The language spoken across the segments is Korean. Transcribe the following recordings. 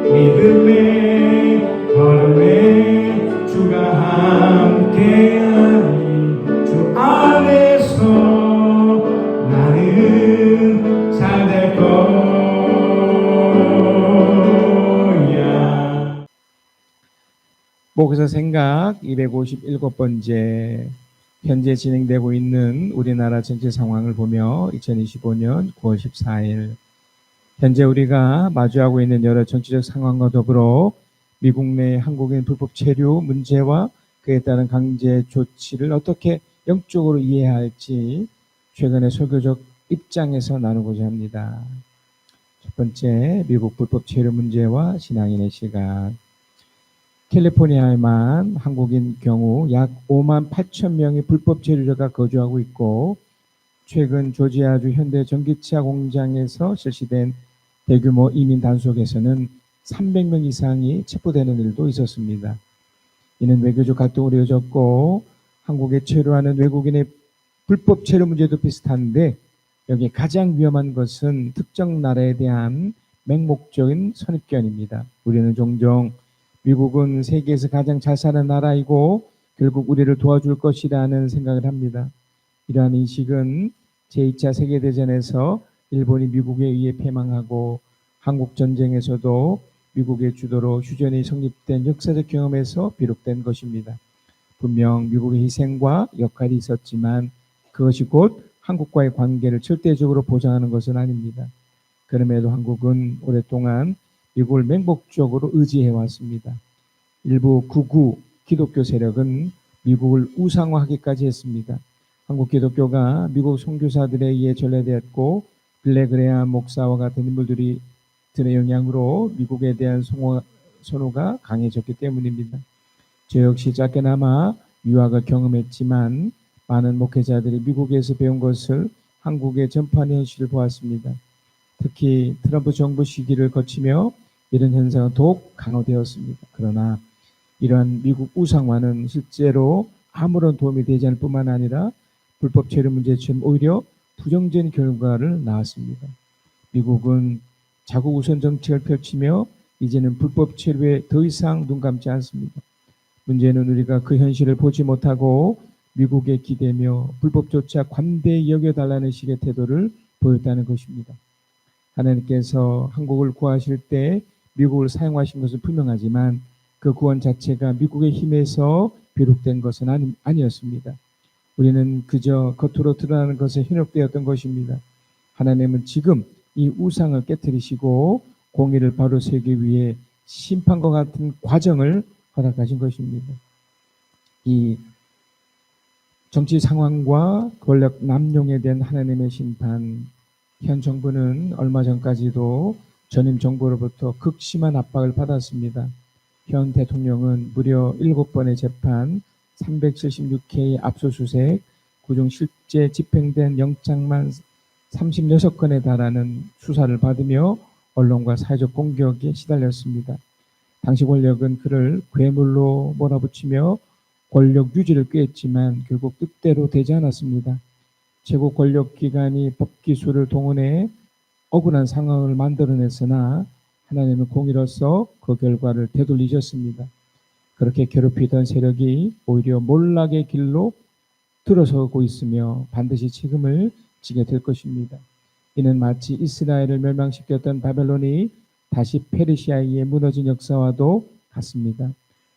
믿음의 걸음에 주가 함께하니 주 안에서 나는 잘 될 거야. 목에서 생각 257번째. 현재 진행되고 있는 우리나라 전체 상황을 보며 2025년 9월 14일 현재 우리가 마주하고 있는 여러 정치적 상황과 더불어 미국 내 한국인 불법 체류 문제와 그에 따른 강제 조치를 어떻게 영적으로 이해해야 할지 최근의 설교적 입장에서 나누고자 합니다. 첫 번째, 미국 불법 체류 문제와 신앙인의 시각. 캘리포니아에만 한국인 경우 약 5만 8천 명의 불법 체류자가 거주하고 있고 최근 조지아주 현대 전기차 공장에서 실시된 대규모 이민 단속에서는 300명 이상이 체포되는 일도 있었습니다. 이는 외교적 갈등으로 이어졌고 한국에 체류하는 외국인의 불법 체류 문제도 비슷한데 여기 가장 위험한 것은 특정 나라에 대한 맹목적인 선입견입니다. 우리는 종종 미국은 세계에서 가장 잘 사는 나라이고 결국 우리를 도와줄 것이라는 생각을 합니다. 이러한 인식은 제2차 세계대전에서 일본이 미국에 의해 패망하고 한국전쟁에서도 미국의 주도로 휴전이 성립된 역사적 경험에서 비롯된 것입니다. 분명 미국의 희생과 역할이 있었지만 그것이 곧 한국과의 관계를 절대적으로 보장하는 것은 아닙니다. 그럼에도 한국은 오랫동안 미국을 맹목적으로 의지해왔습니다. 일부 극우 기독교 세력은 미국을 우상화하기까지 했습니다. 한국 기독교가 미국 선교사들에 의해 전래되었고 빌레그레암 목사와 같은 인물들이 들의 영향으로 미국에 대한 선호가 강해졌기 때문입니다. 저 역시 작게나마 유학을 경험했지만 많은 목회자들이 미국에서 배운 것을 한국에 전파하는 현실을 보았습니다. 특히 트럼프 정부 시기를 거치며 이런 현상은 더욱 강화되었습니다. 그러나 이러한 미국 우상화는 실제로 아무런 도움이 되지 않을 뿐만 아니라 불법 체류 문제처럼 오히려 부정적인 결과를 낳았습니다. 미국은 자국 우선 정책을 펼치며 이제는 불법 체류에 더 이상 눈 감지 않습니다. 문제는 우리가 그 현실을 보지 못하고 미국에 기대며 불법조차 관대히 여겨달라는 식의 태도를 보였다는 것입니다. 하나님께서 한국을 구하실 때 미국을 사용하신 것은 분명하지만 그 구원 자체가 미국의 힘에서 비롯된 것은 아니었습니다. 우리는 그저 겉으로 드러나는 것에 현혹되었던 것입니다. 하나님은 지금 이 우상을 깨뜨리시고 공의를 바로 세우기 위해 심판과 같은 과정을 허락하신 것입니다. 이 정치 상황과 권력 남용에 대한 하나님의 심판, 현 정부는 얼마 전까지도 전임 정부로부터 극심한 압박을 받았습니다. 현 대통령은 무려 7번의 재판, 376회의 압수수색, 그중 실제 집행된 영장만 36건에 달하는 수사를 받으며 언론과 사회적 공격에 시달렸습니다. 당시 권력은 그를 괴물로 몰아붙이며 권력 유지를 꾀했지만 결국 뜻대로 되지 않았습니다. 최고 권력 기관이 법기술을 동원해 억울한 상황을 만들어냈으나 하나님은 공의로서 그 결과를 되돌리셨습니다. 그렇게 괴롭히던 세력이 오히려 몰락의 길로 들어서고 있으며 반드시 책임을 지게 될 것입니다. 이는 마치 이스라엘을 멸망시켰던 바벨론이 다시 페르시아에 의해 무너진 역사와도 같습니다.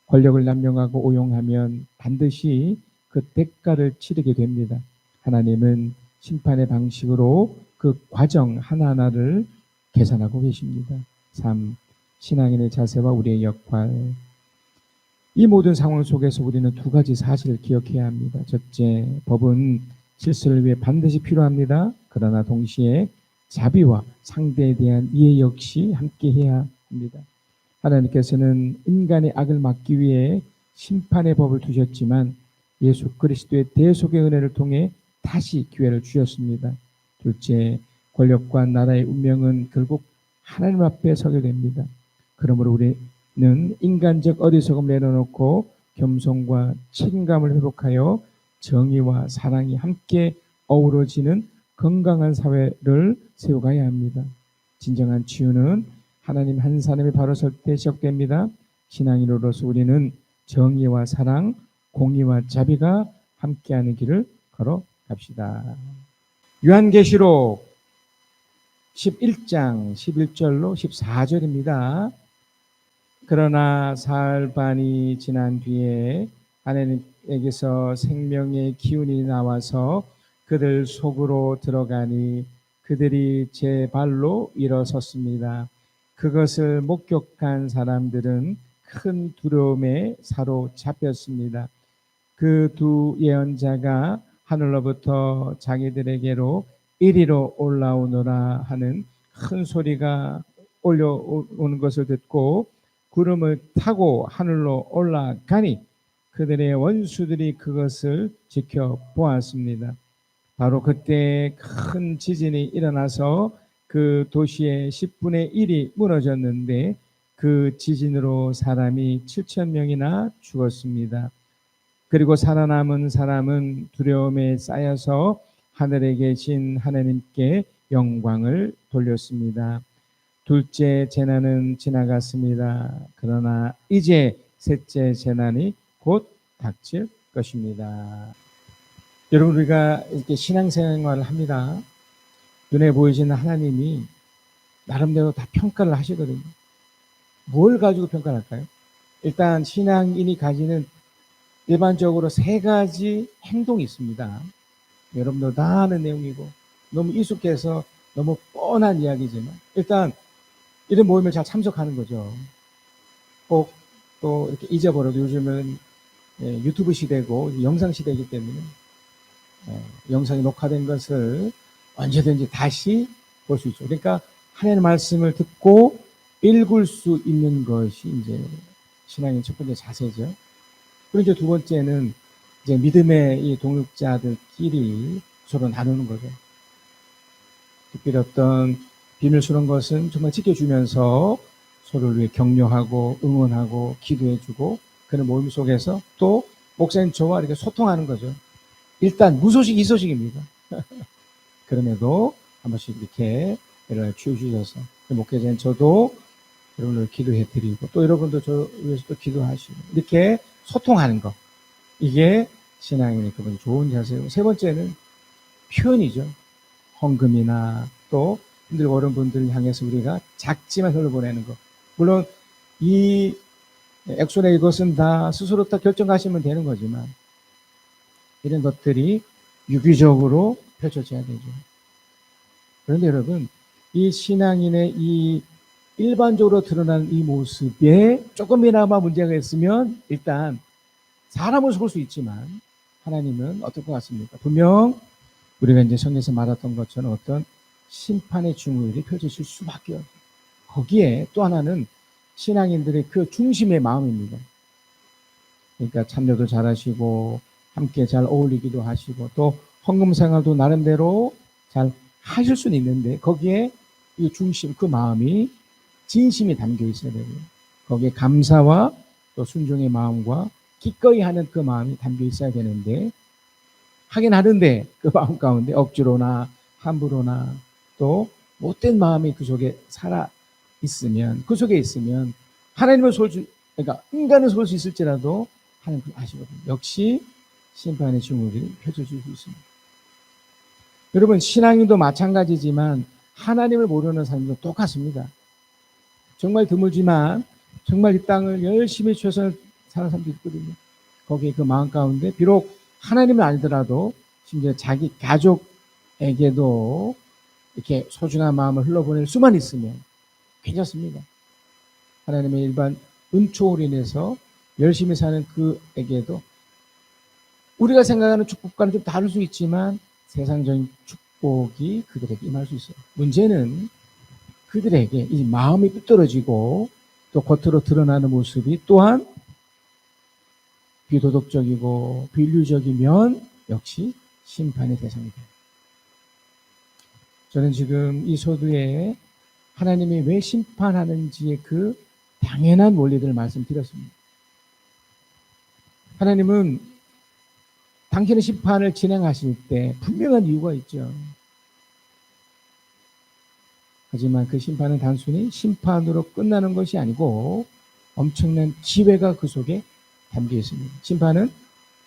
권력을 남용하고 오용하면 반드시 그 대가를 치르게 됩니다. 하나님은 심판의 방식으로 그 과정 하나하나를 계산하고 계십니다. 3. 신앙인의 자세와 우리의 역할. 이 모든 상황 속에서 우리는 두 가지 사실을 기억해야 합니다. 첫째, 법은 질서를 위해 반드시 필요합니다. 그러나 동시에 자비와 상대에 대한 이해 역시 함께 해야 합니다. 하나님께서는 인간의 악을 막기 위해 심판의 법을 두셨지만 예수 그리스도의 대속의 은혜를 통해 다시 기회를 주셨습니다. 둘째, 권력과 나라의 운명은 결국 하나님 앞에 서게 됩니다. 그러므로 우리는 인간적 어리석음을 내려놓고 겸손과 책임감을 회복하여 정의와 사랑이 함께 어우러지는 건강한 사회를 세워가야 합니다. 진정한 치유는 하나님 한 사람이 바로 설 때 시작됩니다. 신앙인으로서 우리는 정의와 사랑, 공의와 자비가 함께하는 길을 걸어갑시다. 요한계시록 11장 11절로 14절입니다. 그러나 사흘 반이 지난 뒤에 하나님에게서 생명의 기운이 나와서 그들 속으로 들어가니 그들이 제 발로 일어섰습니다. 그것을 목격한 사람들은 큰 두려움에 사로잡혔습니다. 그 두 예언자가 하늘로부터 자기들에게로 이리로 올라오노라 하는 큰 소리가 올려오는 것을 듣고 구름을 타고 하늘로 올라가니 그들의 원수들이 그것을 지켜보았습니다. 바로 그때 큰 지진이 일어나서 그 도시의 10분의 1이 무너졌는데 그 지진으로 사람이 7,000명이나 죽었습니다. 그리고 살아남은 사람은 두려움에 쌓여서 하늘에 계신 하나님께 영광을 돌렸습니다. 둘째 재난은 지나갔습니다. 그러나 이제 셋째 재난이 곧 닥칠 것입니다. 여러분, 우리가 이렇게 신앙생활을 합니다. 눈에 보이시는 하나님이 나름대로 다 평가를 하시거든요. 뭘 가지고 평가를 할까요? 일단 신앙인이 가지는 일반적으로 세 가지 행동이 있습니다. 여러분도 다 아는 내용이고 너무 익숙해서 너무 뻔한 이야기지만 일단 이런 모임을 잘 참석하는 거죠. 꼭 또 이렇게 잊어버려도 요즘은 유튜브 시대고 영상 시대이기 때문에 영상이 녹화된 것을 언제든지 다시 볼 수 있죠. 그러니까 하나님의 말씀을 듣고 읽을 수 있는 것이 이제 신앙의 첫 번째 자세죠. 그리고 이제 두 번째는 이제 믿음의 이 동역자들끼리 서로 나누는 거죠. 특별히 어떤 비밀스러운 것은 정말 지켜주면서 서로를 위해 격려하고 응원하고 기도해주고 그런 모임 속에서 또 목사님 저와 이렇게 소통하는 거죠. 일단 무소식 이소식입니다. 그럼에도 한 번씩 이렇게 연락을 주셔서 목회자인 저도 여러분을 기도해 드리고 또 여러분도 저 위해서 또 기도하시고 이렇게 소통하는 거, 이게 신앙인의 그분 좋은 자세고, 세 번째는 표현이죠. 헌금이나 또 힘들고 어려운 분들을 향해서 우리가 작지만 흘려보내는 거. 물론 이 액션의 이것은 다 스스로 다 결정하시면 되는 거지만 이런 것들이 유기적으로 펼쳐져야 되죠. 그런데 여러분, 이 신앙인의 이 일반적으로 드러나는 이 모습에 조금이나마 문제가 있으면 일단 사람을 속을 수 있지만 하나님은 어떨 것 같습니까? 분명 우리가 이제 성경에서 말했던 것처럼 어떤 심판의 중후일이 펼쳐질 수밖에 없어요. 거기에 또 하나는 신앙인들의 그 중심의 마음입니다. 그러니까 참여도 잘하시고 함께 잘 어울리기도 하시고 또 헌금 생활도 나름대로 잘 하실 수는 있는데 거기에 이 중심, 그 마음이 진심이 담겨 있어야 되고요. 거기에 감사와 또 순종의 마음과 기꺼이 하는 그 마음이 담겨 있어야 되는데 하긴 하는데 그 마음 가운데 억지로나 함부로나 또 못된 마음이 그 속에 살아 있으면, 그 속에 있으면 하나님을 그러니까 인간을 속을 수 있을지라도 하나님 아시거든요. 역시 심판의 증후를 펼쳐줄 수 있습니다. 여러분, 신앙인도 마찬가지지만 하나님을 모르는 사람도 똑같습니다. 정말 드물지만 정말 이 땅을 열심히 최선을 사는 사람도 있거든요. 거기에 그 마음 가운데 비록 하나님을 알더라도 심지어 자기 가족에게도 이렇게 소중한 마음을 흘러보낼 수만 있으면 괜찮습니다. 하나님의 일반 은총으로 인해서 열심히 사는 그에게도 우리가 생각하는 축복과는 좀 다를 수 있지만 세상적인 축복이 그들에게 임할 수 있어요. 문제는 그들에게 이 마음이 삐뚤어지고 또 겉으로 드러나는 모습이 또한 비도덕적이고 비인륜적이면 역시 심판의 대상이 돼요. 저는 지금 이 서두에 하나님이 왜 심판하는지의 그 당연한 원리들을 말씀드렸습니다. 하나님은 당신의 심판을 진행하실 때 분명한 이유가 있죠. 하지만 그 심판은 단순히 심판으로 끝나는 것이 아니고 엄청난 기회가 그 속에 담겨 있습니다. 심판은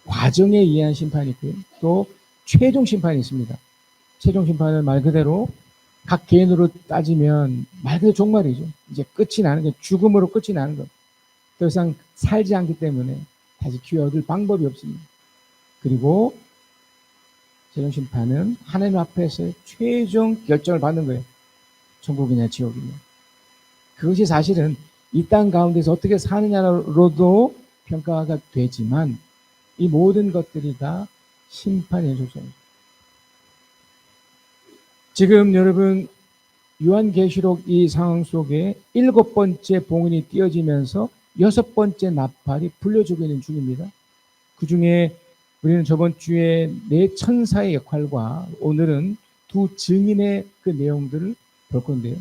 과정에 의한 심판이 있고요. 또 최종 심판이 있습니다. 최종 심판은 말 그대로 각 개인으로 따지면 말 그대로 종말이죠. 이제 끝이 나는 게 죽음으로 끝이 나는 것. 더 이상 살지 않기 때문에 다시 기회 얻을 방법이 없습니다. 그리고 최종 심판은 하나님 앞에서 최종 결정을 받는 거예요. 천국이냐 지옥이냐. 그것이 사실은 이 땅 가운데서 어떻게 사느냐로도 평가가 되지만 이 모든 것들이 다 심판의 속성입니다. 지금 여러분 요한계시록 이 상황 속에 7번째 봉인이 띄어지면서 6번째 나팔이 불려주고 있는 중입니다. 그 중에 우리는 저번 주에 네 천사의 역할과 오늘은 두 증인의 그 내용들을 볼 건데요.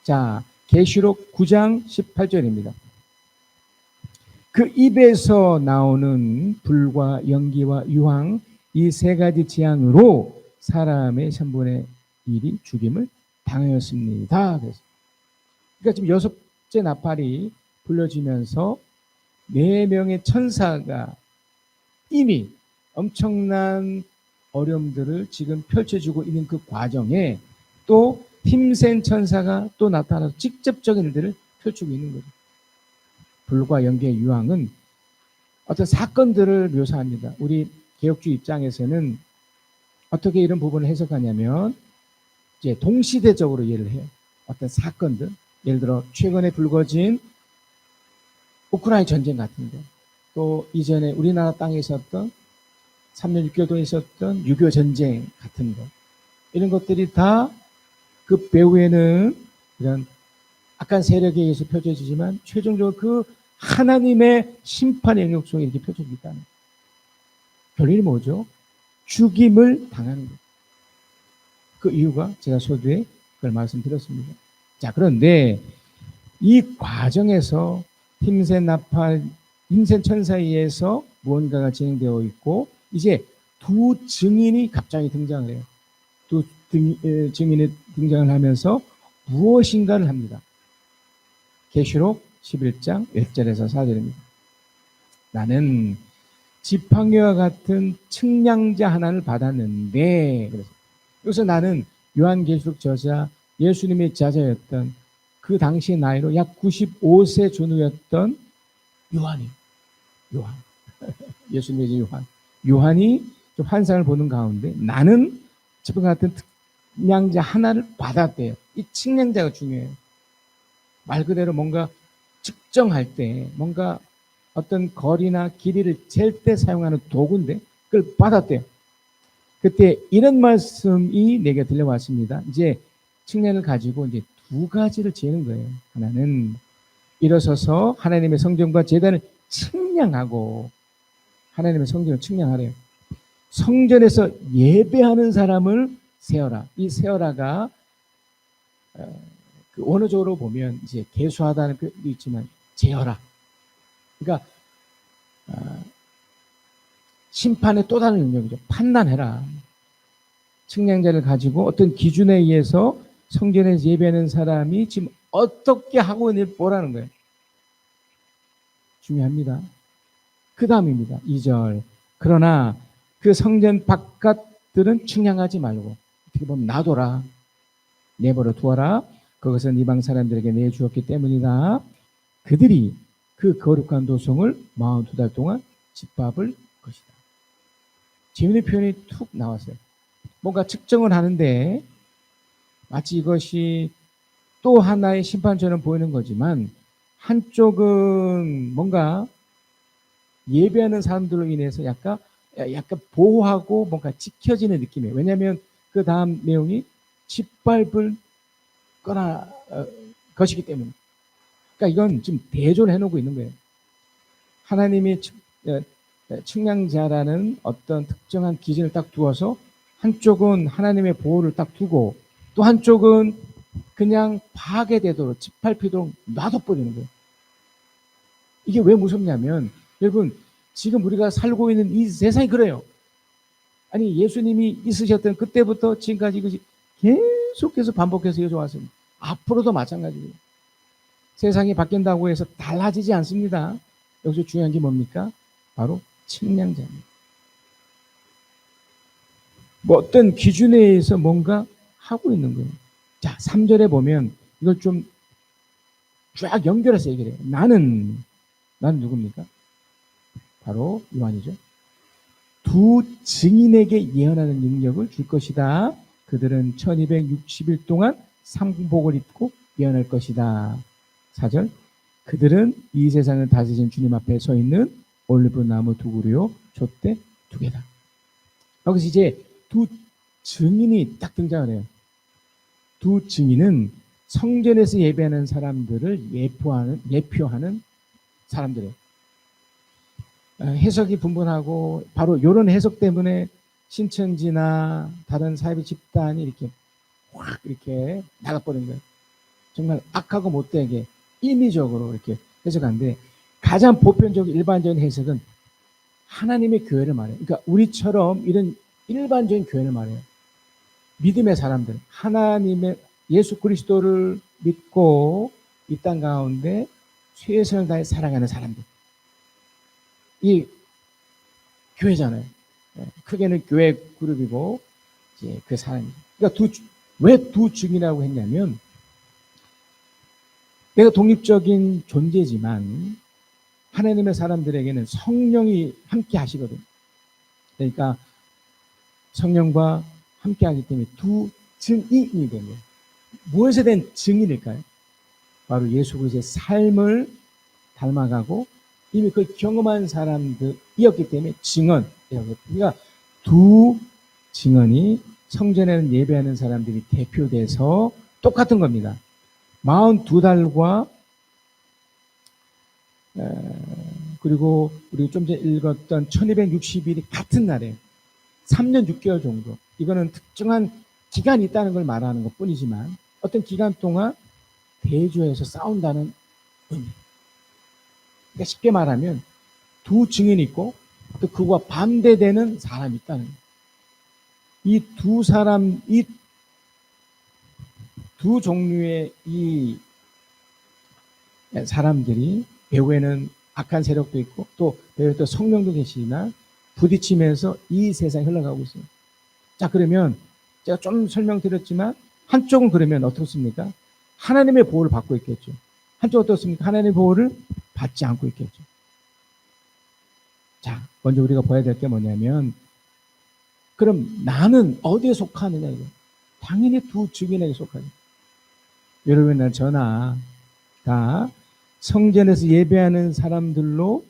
자, 계시록 9장 18절입니다. 그 입에서 나오는 불과 연기와 유황 이 세 가지 재앙으로 사람의 3분의 1이 죽임을 당하였습니다. 그러니까 지금 6째 나팔이 불려지면서 4명의 천사가 이미 엄청난 어려움들을 지금 펼쳐주고 있는 그 과정에 또 힘센 천사가 또 나타나서 직접적인 일들을 펼치고 있는 거죠. 불과 연기의 유황은 어떤 사건들을 묘사합니다. 우리 개혁주의 입장에서는 어떻게 이런 부분을 해석하냐면 이제 동시대적으로 이해를 해요. 어떤 사건들, 예를 들어 최근에 불거진 우크라이나 전쟁 같은 거, 또 이전에 우리나라 땅에 있었던 3년 6개월 동안 있었던 6.25 전쟁 같은 거, 이런 것들이 다 그 배후에는 이런 악한 세력에 의해서 펼쳐지지만 최종적으로 그 하나님의 심판의 영역 속에 이렇게 펼쳐지다는 거예요. 결론이 뭐죠? 죽임을 당하는 거예요. 그 이유가 제가 서두에 그걸 말씀드렸습니다. 자, 그런데 이 과정에서 힘센 나팔, 힘센 천사에 의해서 무언가가 진행되어 있고 이제 두 증인이 갑자기 등장을 해요. 두 증인이 등장을 하면서 무엇인가를 합니다. 계시록 11장 1절에서 4절입니다. 나는 지팡이와 같은 측량자 하나를 받았는데, 그래서 여기서 나는 요한계시록 저자 예수님의 자자였던 그 당시의 나이로 약 95세 전후였던 요한이에요. 요한. 예수님의 요한. 요한이 좀 환상을 보는 가운데 나는 지팡이와 같은 측량자 하나를 받았대요. 이 측량자가 중요해요. 말 그대로 뭔가 측정할 때 뭔가 어떤 거리나 길이를 잴 때 사용하는 도구인데 그걸 받았대요. 그때 이런 말씀이 내게 들려왔습니다. 이제 측량을 가지고 이제 두 가지를 재는 거예요. 하나는 일어서서 하나님의 성전과 제단을 측량하고 하나님의 성전을 측량하래요. 성전에서 예배하는 사람을 세어라. 이 세어라가 그 원어적으로 보면 이제 계수하다는 표현도 있지만 재어라. 그러니까 심판의 또 다른 영역이죠. 판단해라. 측량자를 가지고 어떤 기준에 의해서 성전에서 예배하는 사람이 지금 어떻게 하고 있는지 보라는 거예요. 중요합니다. 그 다음입니다. 2절. 그러나 그 성전 바깥들은 측량하지 말고 어떻게 보면 놔둬라. 내버려 두어라. 그것은 이방 사람들에게 내주었기 때문이다. 그들이 그 거룩한 도성을 42달 동안 짓밟을 것이다. 재미있는 표현이 툭 나왔어요. 뭔가 측정을 하는데 마치 이것이 또 하나의 심판처럼 보이는 거지만 한쪽은 뭔가 예배하는 사람들로 인해서 약간 보호하고 뭔가 지켜지는 느낌이에요. 왜냐하면 그 다음 내용이 짓밟을 것이기 때문에. 그러니까 이건 지금 대조를 해놓고 있는 거예요. 하나님이 측량자라는 어떤 특정한 기준을 딱 두어서 한쪽은 하나님의 보호를 딱 두고 또 한쪽은 그냥 파괴되도록 짓밟히도록 놔둬버리는 거예요. 이게 왜 무섭냐면 여러분 지금 우리가 살고 있는 이 세상이 그래요. 아니 예수님이 있으셨던 그때부터 지금까지 이것이 계속해서 반복해서 이어져 왔습니다. 앞으로도 마찬가지입니다. 세상이 바뀐다고 해서 달라지지 않습니다. 여기서 중요한 게 뭡니까? 바로 측량자입니다. 뭐 어떤 기준에 의해서 뭔가 하고 있는 거예요. 자, 3절에 보면 이걸 좀 쫙 연결해서 얘기를 해요. 나는 누굽니까? 바로 요한이죠. 두 증인에게 예언하는 능력을 줄 것이다. 그들은 1260일 동안 상복을 입고 예언할 것이다. 4절, 그들은 이 세상을 다스리신 주님 앞에 서 있는 올리브 나무 두 그루요 촛대 두 개다. 여기서 이제 두 증인이 딱 등장을 해요. 두 증인은 성전에서 예배하는 사람들을 예표하는 사람들이에요. 해석이 분분하고 바로 이런 해석 때문에 신천지나 다른 사이비 집단이 이렇게 확 이렇게 나가버린 거예요. 정말 악하고 못되게 임의적으로 이렇게 해석하는데 가장 보편적인 일반적인 해석은 하나님의 교회를 말해요. 그러니까 우리처럼 이런 일반적인 교회를 말해요. 믿음의 사람들, 하나님의 예수 그리스도를 믿고 이 땅 가운데 최선을 다해 살아가는 사람들. 이 교회잖아요. 크게는 교회 그룹이고 이제 그 사람입니다. 그러니까 왜 두 증이라고 했냐면 내가 독립적인 존재지만 하나님의 사람들에게는 성령이 함께 하시거든요. 그러니까 성령과 함께 하기 때문에 두 증인이 된 거예요. 무엇에 대한 증인일까요? 바로 예수 그리스도의 삶을 닮아가고 이미 그걸 경험한 사람들이었기 때문에 증언. 그러니까 두 증언이 성전에는 예배하는 사람들이 대표돼서 똑같은 겁니다. 42달과 그리고 우리 좀 전에 읽었던 1260일이 같은 날에 3년 6개월 정도. 이거는 특정한 기간이 있다는 걸 말하는 것 뿐이지만 어떤 기간 동안 대조해서 싸운다는 의미. 그러니까 쉽게 말하면 두 증인이 있고 또 그와 반대되는 사람이 있다는 거예요. 이 두 종류의 이 사람들이 배후에는 악한 세력도 있고 또 배후에 또 성령도 계시나 부딪히면서 이 세상이 흘러가고 있어요. 자, 그러면 제가 좀 설명드렸지만 한쪽은 그러면 어떻습니까? 하나님의 보호를 받고 있겠죠. 한쪽은 어떻습니까? 하나님의 보호를 받지 않고 있겠죠. 자, 먼저 우리가 봐야 될 게 뭐냐면 그럼 나는 어디에 속하느냐 이거. 당연히 두 증인에게 속하죠. 여러분이나 저나 다 성전에서 예배하는 사람들로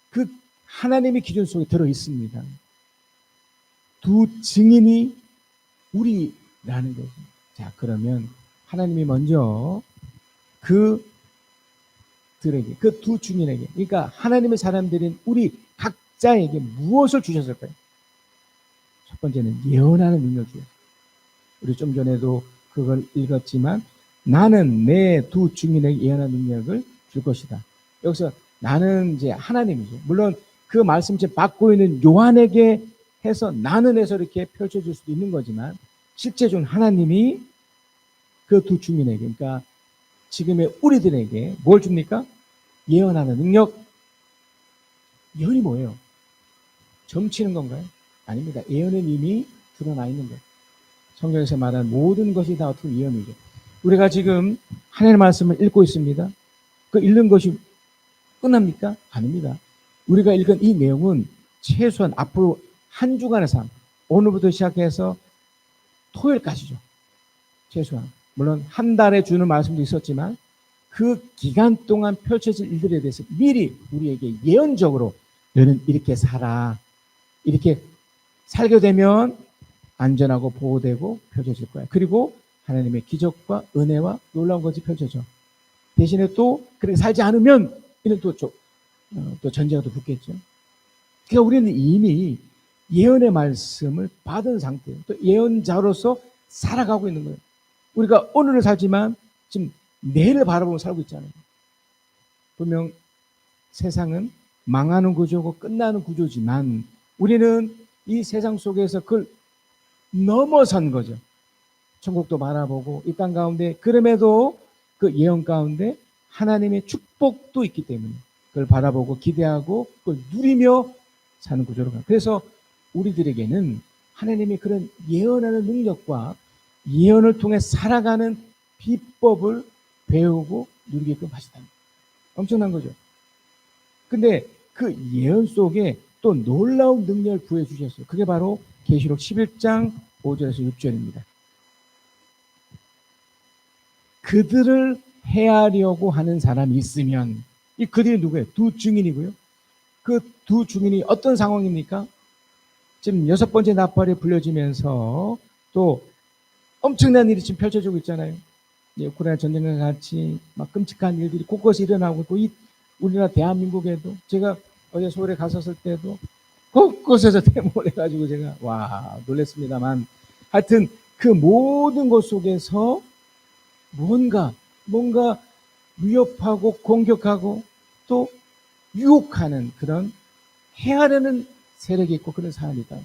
그 하나님의 기준 속에 들어 있습니다. 두 증인이 우리라는 거죠. 자, 그러면 하나님이 먼저 그들에게, 그 두 증인에게, 그러니까 하나님의 사람들인 우리 각자에게 무엇을 주셨을까요? 첫 번째는 예언하는 능력을 주셨어요. 우리 좀 전에도 그걸 읽었지만 나는 내 두 증인에게 예언하는 능력을 줄 것이다. 여기서 나는 이제 하나님이죠. 물론 그 말씀 이제 받고 있는 요한에게 해서 나는 해서 이렇게 펼쳐질 수도 있는 거지만 실제적으로 하나님이 그 두 증인에게, 그러니까 지금의 우리들에게 뭘 줍니까? 예언하는 능력. 예언이 뭐예요? 점치는 건가요? 아닙니다. 예언은 이미 드러나 있는 거예요. 성경에서 말하는 모든 것이 다 어떻게 예언이죠. 우리가 지금 하나님의 말씀을 읽고 있습니다. 그 읽는 것이 끝납니까? 아닙니다. 우리가 읽은 이 내용은 최소한 앞으로 한 주간의 삶, 오늘부터 시작해서 토요일까지죠. 최소한. 물론 한 달에 주는 말씀도 있었지만 그 기간 동안 펼쳐질 일들에 대해서 미리 우리에게 예언적으로 너는 이렇게 살아. 이렇게 살게 되면 안전하고 보호되고 펼쳐질 거야. 그리고 하나님의 기적과 은혜와 놀라운 것이 펼쳐져. 대신에 또 그렇게 살지 않으면 이는 또 전제가 또 붙겠죠. 그러니까 우리는 이미 예언의 말씀을 받은 상태예요. 또 예언자로서 살아가고 있는 거예요. 우리가 오늘을 살지만 지금 내일을 바라보고 살고 있잖아요. 분명 세상은 망하는 구조고 끝나는 구조지만 우리는 이 세상 속에서 그걸 넘어선 거죠. 천국도 바라보고 이 땅 가운데 그럼에도 그 예언 가운데 하나님의 축복도 있기 때문에 그걸 바라보고 기대하고 그걸 누리며 사는 구조로 가요. 그래서 우리들에게는 하나님의 그런 예언하는 능력과 예언을 통해 살아가는 비법을 배우고 누리게끔 하시다. 엄청난 거죠. 근데 그 예언 속에 또 놀라운 능력을 구해주셨어요. 그게 바로 계시록 11장 5절에서 6절입니다. 그들을 해하려고 하는 사람이 있으면, 이 그들이 누구예요? 두 증인이고요. 그 두 증인이 어떤 상황입니까? 지금 6번째 나팔이 불려지면서 또 엄청난 일이 지금 펼쳐지고 있잖아요. 우크라이나 전쟁과 같이 막 끔찍한 일들이 곳곳에 일어나고 있고, 이 우리나라 대한민국에도 제가 어제 서울에 갔었을 때도 곳곳에서 데모를 해가지고 제가 와 놀랐습니다만, 하여튼 그 모든 것 속에서 뭔가 위협하고 공격하고 또 유혹하는 그런 해하려는 세력이 있고 그런 사람이 있다.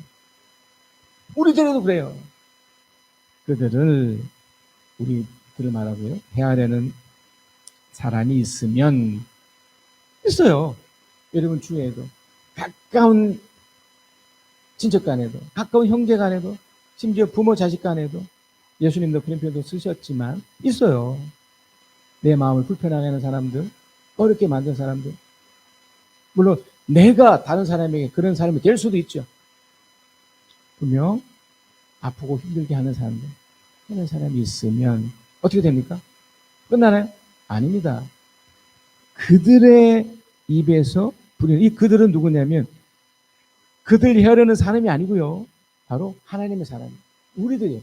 우리들에도 그래요. 그들을 우리들을 말하고요. 해하려는 사람이 있으면 있어요. 여러분 주위에도 가까운 친척 간에도 가까운 형제 간에도 심지어 부모 자식 간에도 예수님도 그런 표현도 쓰셨지만 있어요. 내 마음을 불편하게 하는 사람들, 어렵게 만든 사람들. 물론 내가 다른 사람에게 그런 사람이 될 수도 있죠. 분명 아프고 힘들게 하는 사람들, 그런 사람이 있으면 어떻게 됩니까? 끝나나요? 아닙니다. 그들의 입에서 부리는, 이 그들은 누구냐면 그들 헤아려는 사람이 아니고요. 바로 하나님의 사람, 우리들이에요.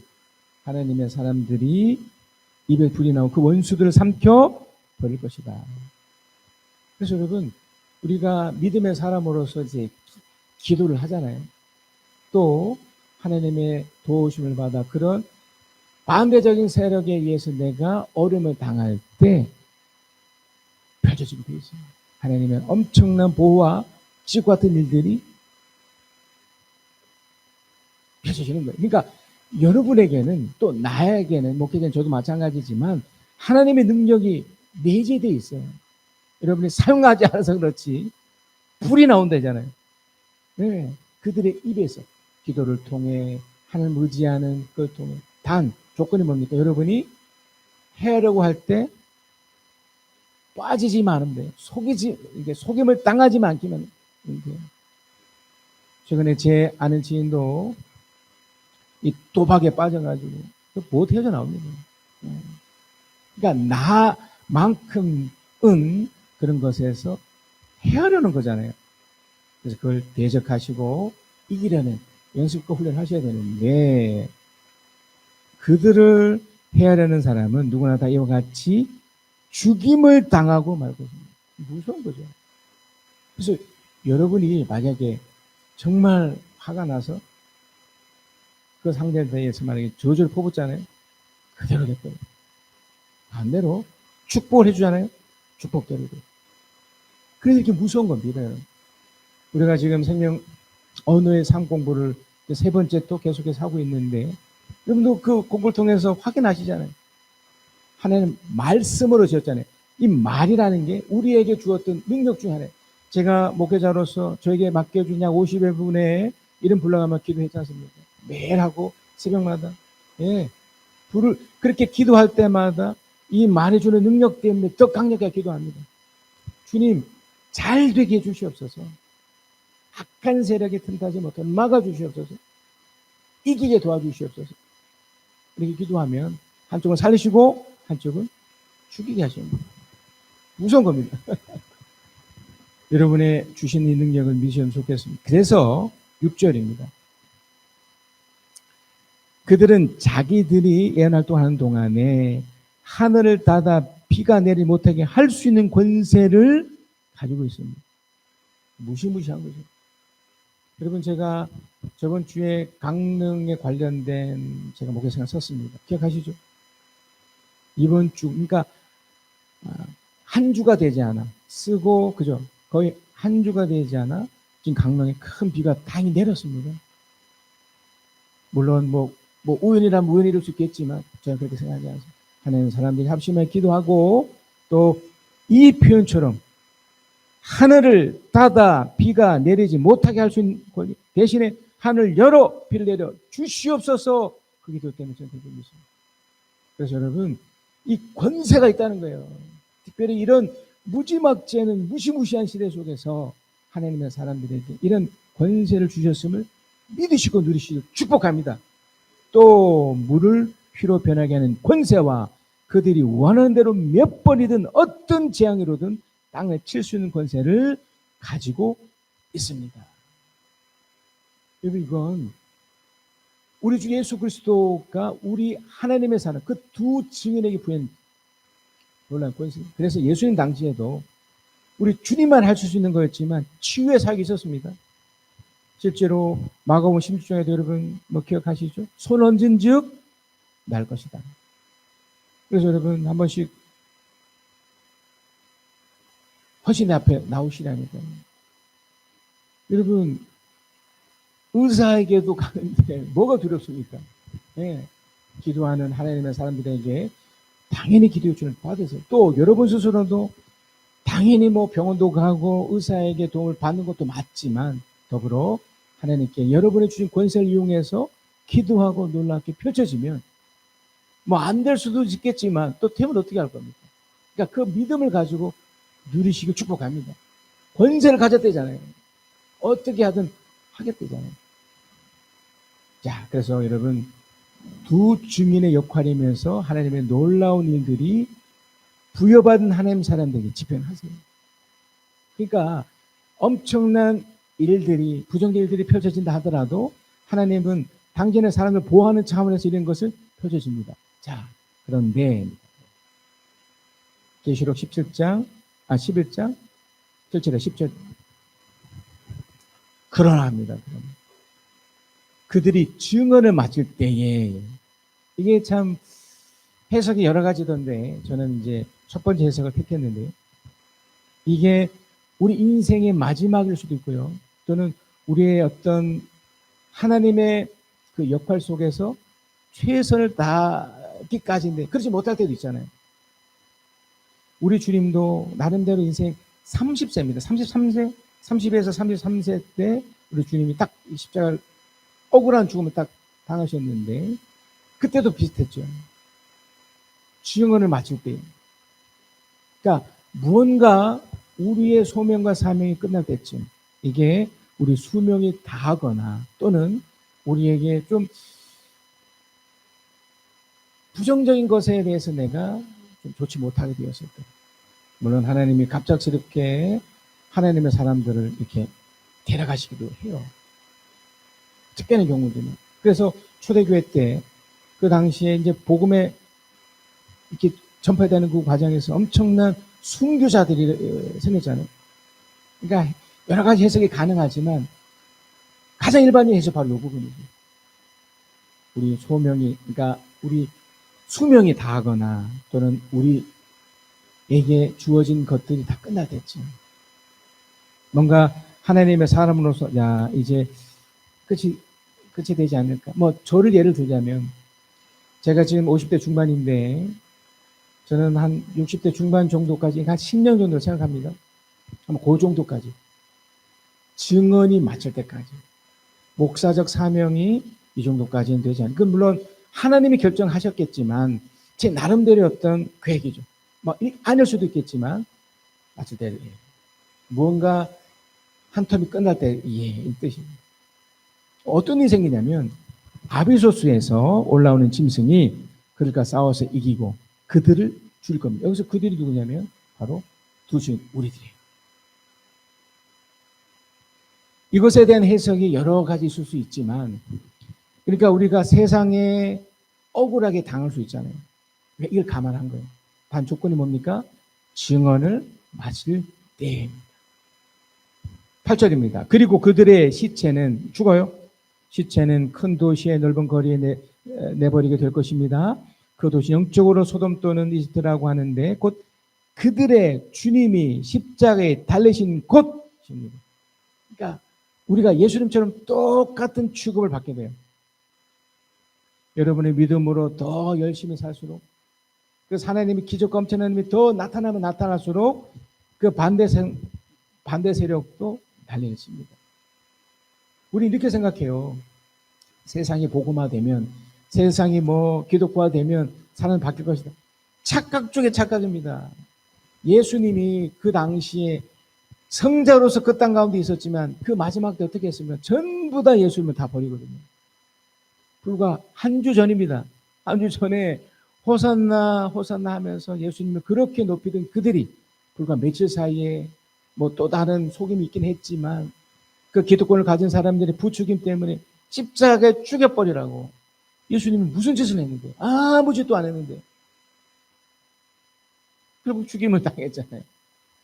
하나님의 사람들이 입에 불이 나오고 그 원수들을 삼켜 버릴 것이다. 그래서 여러분, 우리가 믿음의 사람으로서 이제 기도를 하잖아요. 또 하나님의 도우심을 받아 그런 반대적인 세력에 의해서 내가 어려움을 당할 때 펼쳐지게 되어 있어요. 하나님의 엄청난 보호와 지옥 같은 일들이 펼쳐지는 거예요. 그러니까 여러분에게는 또 나에게는, 목회자는 저도 마찬가지지만 하나님의 능력이 내재되어 있어요. 여러분이 사용하지 않아서 그렇지 불이 나온다잖아요. 네, 그들의 입에서 기도를 통해 하나님 의지하는 걸 통해. 단 조건이 뭡니까? 여러분이 해하려고 할 때 빠지지만 않으면 돼요. 속임을 당하지만 않기만 돼요. 최근에 제 아는 지인도 이 도박에 빠져가지고 못 헤어져나옵니다. 그러니까 나만큼은 그런 것에서 헤아려는 거잖아요. 그래서 그걸 대적하시고 이기려는 연습과 훈련하셔야 되는데, 그들을 헤아려는 사람은 누구나 다 이와 같이 죽임을 당하고 말 것입니다. 무서운 거죠. 그래서 여러분이 만약에 정말 화가 나서 그 상대에 대해서 만약에 저주를 퍼붓잖아요. 그대로 됐거든요. 반대로 축복을 해주잖아요. 축복대로 돼요. 그래서 이렇게 무서운 겁니다. 우리가 지금 생명 언어의 삶 공부를 3번째 또 계속해서 하고 있는데, 여러분도 그 공부를 통해서 확인하시잖아요. 하나님 말씀으로 지었잖아요. 이 말이라는 게 우리에게 주었던 능력 중 하나예요. 제가 목회자로서 저에게 맡겨준 약 50여 분의 이름 불러가며 기도했지 않습니까? 매일 하고 새벽마다. 예. 불을 그렇게 기도할 때마다 이 말이 주는 능력 때문에 더 강력하게 기도합니다. 주님, 잘 되게 해주시옵소서. 악한 세력에 틈타지 못하게 막아주시옵소서. 이기게 도와주시옵소서. 이렇게 기도하면 한쪽은 살리시고 한쪽은 죽이게 하십니다. 무서운 겁니다. 여러분의 주신 이 능력을 믿으시면 좋겠습니다. 그래서 6절입니다. 그들은 자기들이 예언활동하는 동안에 하늘을 닫아 비가 내리지 못하게 할 수 있는 권세를 가지고 있습니다. 무시무시한 거죠. 여러분, 제가 저번 주에 강릉에 관련된 제가 목회생을 썼습니다. 기억하시죠? 이번 주, 그러니까 한 주가 되지 않아 쓰고, 그죠? 거의 한 주가 되지 않아 지금 강릉에 큰 비가 다행히 내렸습니다. 물론 뭐 뭐 우연이라면 우연일 수 있겠지만 저는 그렇게 생각하지 않습니다. 하나님 사람들이 합심해 기도하고 또 이 표현처럼 하늘을 닫아 비가 내리지 못하게 할 수 있는 권리 대신에 하늘 열어 비를 내려 주시옵소서 그 기도 때문에 저는 되게 믿습니다. 그래서 여러분 이 권세가 있다는 거예요. 특별히 이런 무지막지하는 무시무시한 시대 속에서 하나님의 사람들에게 이런 권세를 주셨음을 믿으시고 누리시고 축복합니다. 또 물을 피로 변하게 하는 권세와 그들이 원하는 대로 몇 번이든 어떤 재앙으로든 땅을 칠 수 있는 권세를 가지고 있습니다. 여러분 이건 우리 주 예수 그리스도가 우리 하나님의 사람 그 두 증인에게 부여한 놀라운 권세입니다. 그래서 예수님 당시에도 우리 주님만 할 수 있는 거였지만 치유의 사역이 있었습니다. 실제로 마가복음 16장에도 여러분 뭐 기억하시죠? 손 얹은 즉 날 것이다. 그래서 여러분 한 번씩 허신 앞에 나오시라니까요. 여러분 의사에게도 가는데 뭐가 두렵습니까? 예, 기도하는 하나님의 사람들에게 당연히 기도의 주를 받으세요. 또 여러분 스스로도 당연히 뭐 병원도 가고 의사에게 도움을 받는 것도 맞지만 더불어 하나님께 여러분이 주신 권세를 이용해서 기도하고 놀랍게 펼쳐지면 뭐 안 될 수도 있겠지만 또 되면 어떻게 할 겁니까? 그러니까 그 믿음을 가지고 누리시고 축복합니다. 권세를 가졌대잖아요. 어떻게 하든 하겠대잖아요. 자, 그래서 여러분 두 증인의 역할이면서 하나님의 놀라운 일들이 부여받은 하나님 사람들에게 집행하세요. 그러니까 엄청난 일들이 부정적인 일들이 펼쳐진다 하더라도 하나님은 당신의 사람을 보호하는 차원에서 이런 것을 펼쳐집니다. 자, 그런데 계시록 11장 7절에 10절 그러나 합니다. 그들이 증언을 마칠 때에 이게 참 해석이 여러 가지던데 저는 이제 첫 번째 해석을 택했는데요. 이게 우리 인생의 마지막일 수도 있고요. 또는 우리의 어떤 하나님의 그 역할 속에서 최선을 다하기까지인데 그렇지 못할 때도 있잖아요. 우리 주님도 나름대로 인생 30세입니다. 33세, 30에서 33세 때 우리 주님이 딱 십자가를 억울한 죽음을 딱 당하셨는데 그때도 비슷했죠. 증언을 마칠 때. 그러니까 무언가 우리의 소명과 사명이 끝날 때쯤 이게 우리 수명이 다하거나 또는 우리에게 좀 부정적인 것에 대해서 내가 좀 좋지 못하게 되었을 때 물론 하나님이 갑작스럽게 하나님의 사람들을 이렇게 데려가시기도 해요. 특별한 경우들은. 그래서 초대교회 때 그 당시에 이제 복음에 이렇게 전파되는 그 과정에서 엄청난 순교자들이 생겼잖아요. 그러니까 여러 가지 해석이 가능하지만 가장 일반적인 해석 바로 이 부분이죠. 우리 소명이, 그러니까 우리 수명이 다하거나 또는 우리에게 주어진 것들이 다 끝날 때쯤 뭔가 하나님의 사람으로서 야 이제 끝이 되지 않을까. 뭐 저를 예를 들자면 제가 지금 50대 중반인데 저는 한 60대 중반 정도까지 한 10년 정도 생각합니다. 아마 그 정도까지 증언이 마칠 때까지 목사적 사명이 이 정도까지는 되지 않을까. 물론 하나님이 결정하셨겠지만 제 나름대로 어떤 계획이죠. 뭐 아닐 수도 있겠지만 마칠 때 무언가 한 텀이 끝날 때 이 뜻입니다. 어떤 일이 생기냐면 아비소스에서 올라오는 짐승이 그들과 싸워서 이기고 그들을 죽일 겁니다. 여기서 그들이 누구냐면 바로 두 증인 우리들이에요. 이것에 대한 해석이 여러 가지 있을 수 있지만 그러니까 우리가 세상에 억울하게 당할 수 있잖아요. 그러니까 이걸 감안한 거예요. 단 조건이 뭡니까? 증언을 마칠 때입니다. 8절입니다. 그리고 그들의 시체는 죽어요. 시체는 큰 도시의 넓은 거리에 내버리게 될 것입니다. 그 도시 영적으로 소돔 또는 이집트라고 하는데 곧 그들의 주님이 십자가에 달리신 곳입니다. 그러니까 우리가 예수님처럼 똑같은 취급을 받게 돼요. 여러분의 믿음으로 더 열심히 살수록, 그래서 하나님이 기적과 엄청난 힘이 더 나타나면 나타날수록 그 반대 세력도 달려있습니다. 우리 이렇게 생각해요. 세상이 복음화되면, 세상이 기독화되면 사는 바뀔 것이다. 착각 중에 착각입니다. 예수님이 그 당시에 성자로서 그 땅 가운데 있었지만 그 마지막 때 어떻게 했으면 전부 다 예수님을 다 버리거든요. 불과 한 주 전입니다. 한 주 전에 호산나 호산나 하면서 예수님을 그렇게 높이던 그들이 불과 며칠 사이에 또 다른 속임이 있긴 했지만 그 기득권을 가진 사람들의 부추김 때문에 십자가에 죽여버리라고. 예수님은 무슨 짓을 했는데? 아무 짓도 안 했는데 결국 죽임을 당했잖아요.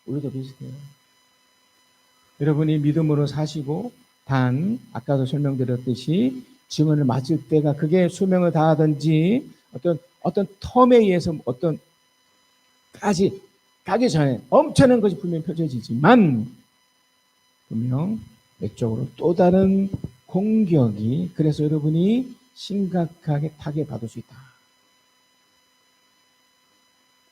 우리도 비슷해요. 여러분이 믿음으로 사시고 단 아까도 설명드렸듯이 증언을 맞을 때가 그게 수명을 다하든지 어떤 텀에 의해서 까지 가기 전에 엄청난 것이 분명히 펼쳐지지만 분명 외적으로 또 다른 공격이, 그래서 여러분이 심각하게 타격받을 수 있다.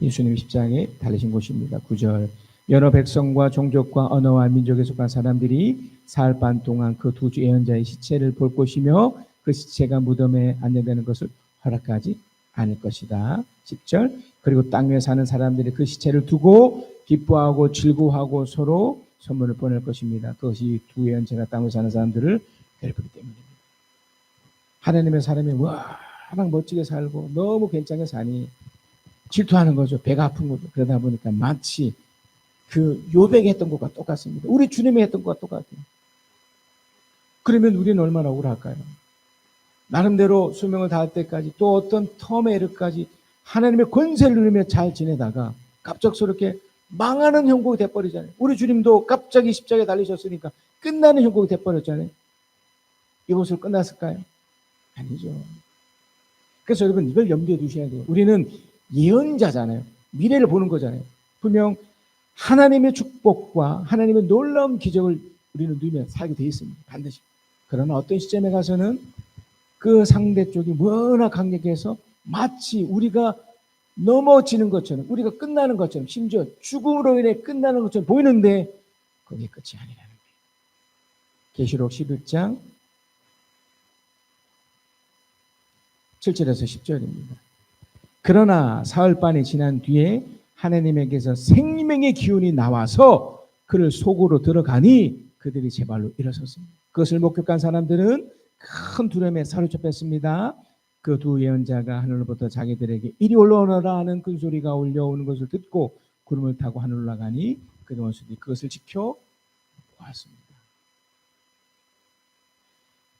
예수님이 십자가에 달리신 곳입니다. 9절. 여러 백성과 종족과 언어와 민족에 속한 사람들이 사흘 반 동안 그 두 예언자의 시체를 볼 것이며 그 시체가 무덤에 안내되는 것을 허락하지 않을 것이다. 10절. 그리고 땅 위에 사는 사람들이 그 시체를 두고 기뻐하고 즐거워하고 서로 선물을 보낼 것입니다. 그것이 두 예언자가 땅 위에 사는 사람들을 괴롭히기 때문입니다. 하나님의 사람이 워낙 멋지게 살고 너무 괜찮게 사니 질투하는 거죠. 배가 아픈 거죠. 그러다 보니까 마치 그 요백이 했던 것과 똑같습니다. 우리 주님이 했던 것과 똑같아요. 그러면 우리는 얼마나 억울할까요? 나름대로 수명을 다할 때까지 또 어떤 텀에 이르까지 하나님의 권세를 누리며 잘 지내다가 갑작스럽게 망하는 형국이 돼버리잖아요. 우리 주님도 갑자기 십자가에 달리셨으니까 끝나는 형국이 돼버렸잖아요. 이것으로 끝났을까요? 아니죠. 그래서 여러분 이걸 염두에 두셔야 돼요. 우리는 예언자잖아요. 미래를 보는 거잖아요. 분명 하나님의 축복과 하나님의 놀라운 기적을 우리는 누리며 살게 돼 있습니다. 반드시. 그러나 어떤 시점에 가서는 그 상대 쪽이 워낙 강력해서 마치 우리가 넘어지는 것처럼, 우리가 끝나는 것처럼, 심지어 죽음으로 인해 끝나는 것처럼 보이는데 그게 끝이 아니라는 거예요. 계시록 11장 7절에서 10절입니다. 그러나 사흘반이 지난 뒤에 하나님에게서 생명의 기운이 나와서 그를 속으로 들어가니 그들이 제 발로 일어섰습니다. 그것을 목격한 사람들은 큰 두려움에 사로잡혔습니다. 그 두 예언자가 하늘로부터 자기들에게 이리 올라오너라 하는 큰 소리가 울려오는 것을 듣고 구름을 타고 하늘로 올라가니 그 원수들이 그것을 지켜보았습니다.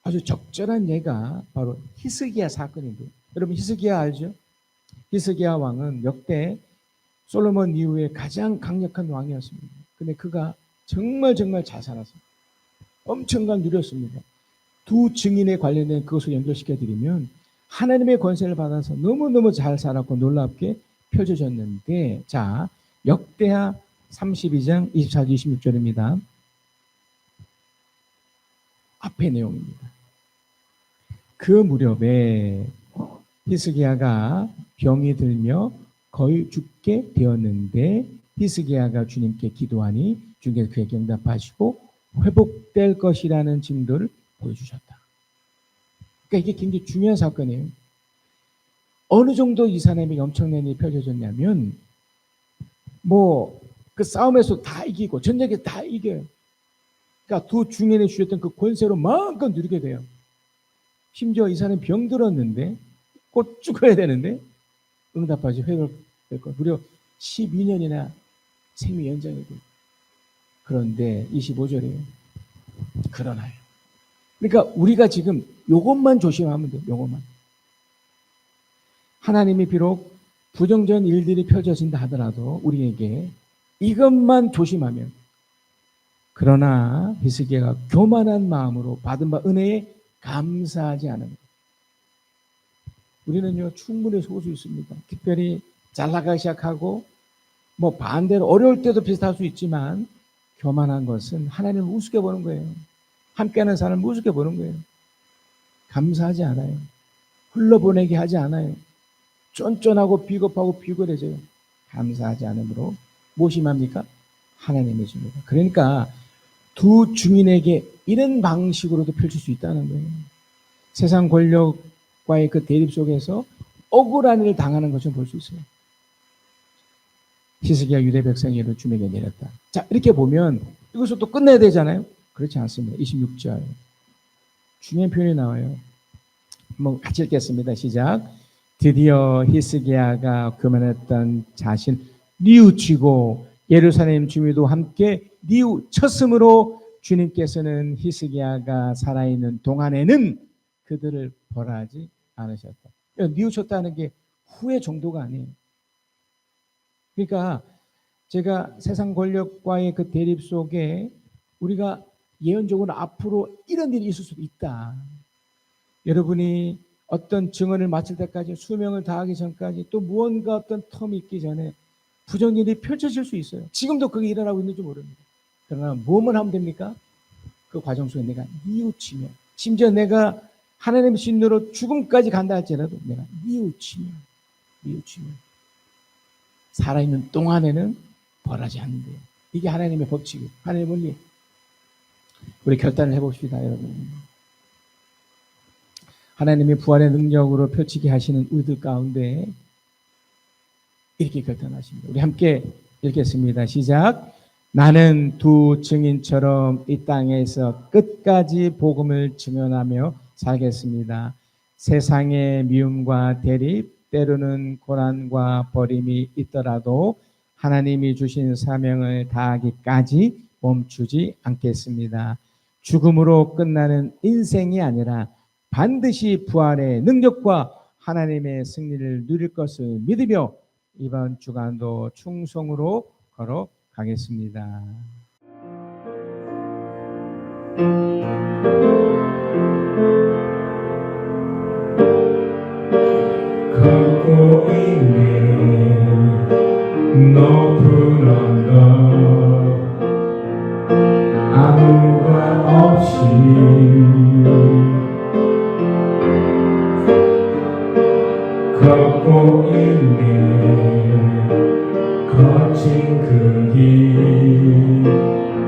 아주 적절한 예가 바로 히스기야 사건인데요. 여러분 히스기야 알죠? 히스기야 왕은 역대 솔로몬 이후에 가장 강력한 왕이었습니다. 근데 그가 정말 잘 살았어요. 엄청난 누렸습니다. 두 증인에 관련된 그것을 연결시켜 드리면 하나님의 권세를 받아서 너무너무 잘 살았고 놀랍게 펼쳐졌는데, 자, 역대하 32장 24절 26절입니다. 앞의 내용입니다. 그 무렵에 히스기야가 병이 들며 거의 죽게 되었는데 히스기야가 주님께 기도하니 주님께서 그에게 응답하시고 회복될 것이라는 징조를 보여주셨다. 그러니까 이게 굉장히 중요한 사건이에요. 어느 정도 이 사람에게 엄청난 일이 펼쳐졌냐면 그 싸움에서 다 이기고 전쟁에서 다 이겨요. 그러니까 두 중인에 주셨던 그 권세로 마음껏 누리게 돼요. 심지어 이 사람이 병 들었는데 곧 죽어야 되는데 응답하시 회복될 것. 무려 12년이나 생명 연장이 돼요. 그런데 25절이에요. 그러나요. 그러니까 우리가 지금 요것만 조심하면 돼요. 요것만. 하나님이 비록 부정적인 일들이 펼쳐진다 하더라도 우리에게 이것만 조심하면, 그러나 히스기야가 교만한 마음으로 받은 바 은혜에 감사하지 않습니다. 우리는요 충분히 속을 수 있습니다. 특별히 잘 나가기 시작하고 반대로 어려울 때도 비슷할 수 있지만 교만한 것은 하나님을 우습게 보는 거예요. 함께하는 사람을 우습게 보는 거예요. 감사하지 않아요. 흘러보내게 하지 않아요. 쫀쫀하고 비겁하고 비굴해져요. 감사하지 않으므로 무엇임합니까? 하나님의 줍니다. 그러니까 두 증인에게 이런 방식으로도 펼칠 수 있다는 거예요. 세상 권력과의 그 대립 속에서 억울한 일을 당하는 것을 볼 수 있어요. 히스기야 유대 백성에게 주먹에 내렸다. 자, 이렇게 보면 이것을 또 끝내야 되잖아요. 그렇지 않습니다. 26절 중요한 표현이 나와요. 한번 같이 읽겠습니다. 시작. 드디어 히스기야가 교만했던 자신 뉘우치고 예루살렘 주민도 함께 뉘우쳤으므로 주님께서는 히스기야가 살아있는 동안에는 그들을 벌하지 않으셨다. 뉘우쳤다는 게 후회 정도가 아니에요. 그러니까 제가 세상 권력과의 그 대립 속에 우리가 예언적으로 앞으로 이런 일이 있을 수도 있다. 여러분이 어떤 증언을 마칠 때까지 수명을 다하기 전까지 또 무언가 어떤 텀이 있기 전에 부정일이 펼쳐질 수 있어요. 지금도 그게 일어나고 있는지 모릅니다. 그러나 무엇만 하면 됩니까? 그 과정 속에 내가 뉘우치며 심지어 내가 하나님의 신으로 죽음까지 간다 할지라도 내가 뉘우치며 살아있는 동안에는 벌하지 않는데요. 이게 하나님의 법칙이에요. 하나님의 원리. 우리 결단을 해봅시다, 여러분. 하나님의 부활의 능력으로 펼치게 하시는 우리들 가운데 이렇게 결단하십니다. 우리 함께 읽겠습니다. 시작. 나는 두 증인처럼 이 땅에서 끝까지 복음을 증언하며 살겠습니다. 세상의 미움과 대립, 때로는 고난과 버림이 있더라도 하나님이 주신 사명을 다하기까지 멈추지 않겠습니다. 죽음으로 끝나는 인생이 아니라 반드시 부활의 능력과 하나님의 승리를 누릴 것을 믿으며 이번 주간도 충성으로 걸어가겠습니다. 걷고 있는 높은 언덕 아무가 없이 걷고 있는 거친 그 길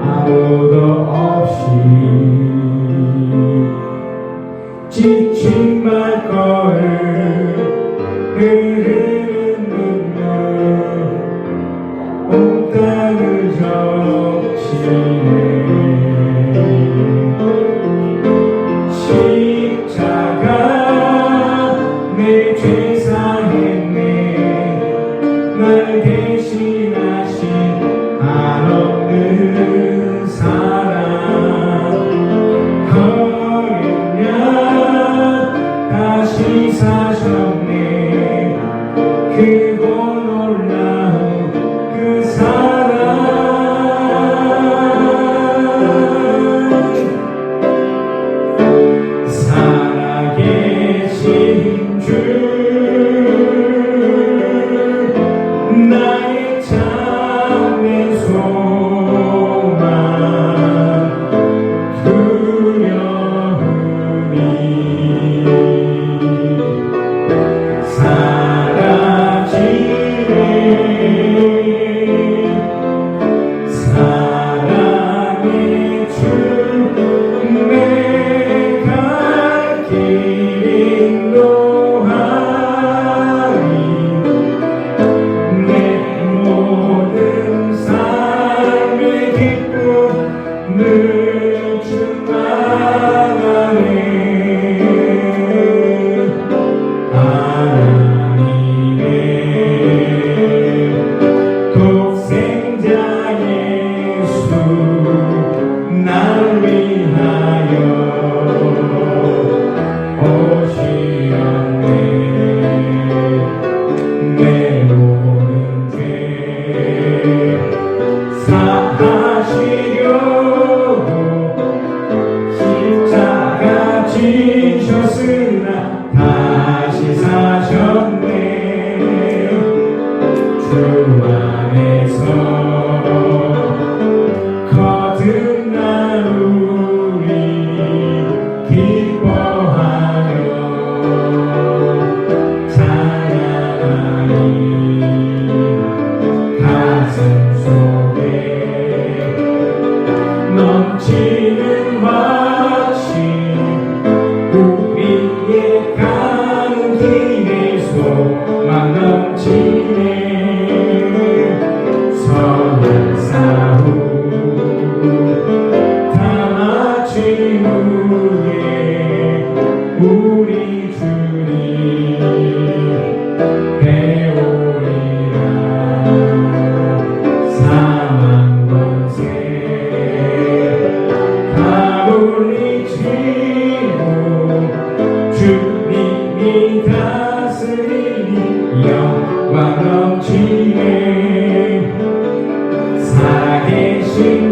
아무도 없이 지친 발걸음 흐르는 눈물 온 땅을 적시네 십자가 내 죄 사했네 날 대신하신 한없는 사랑 어린 양 다시 사 대신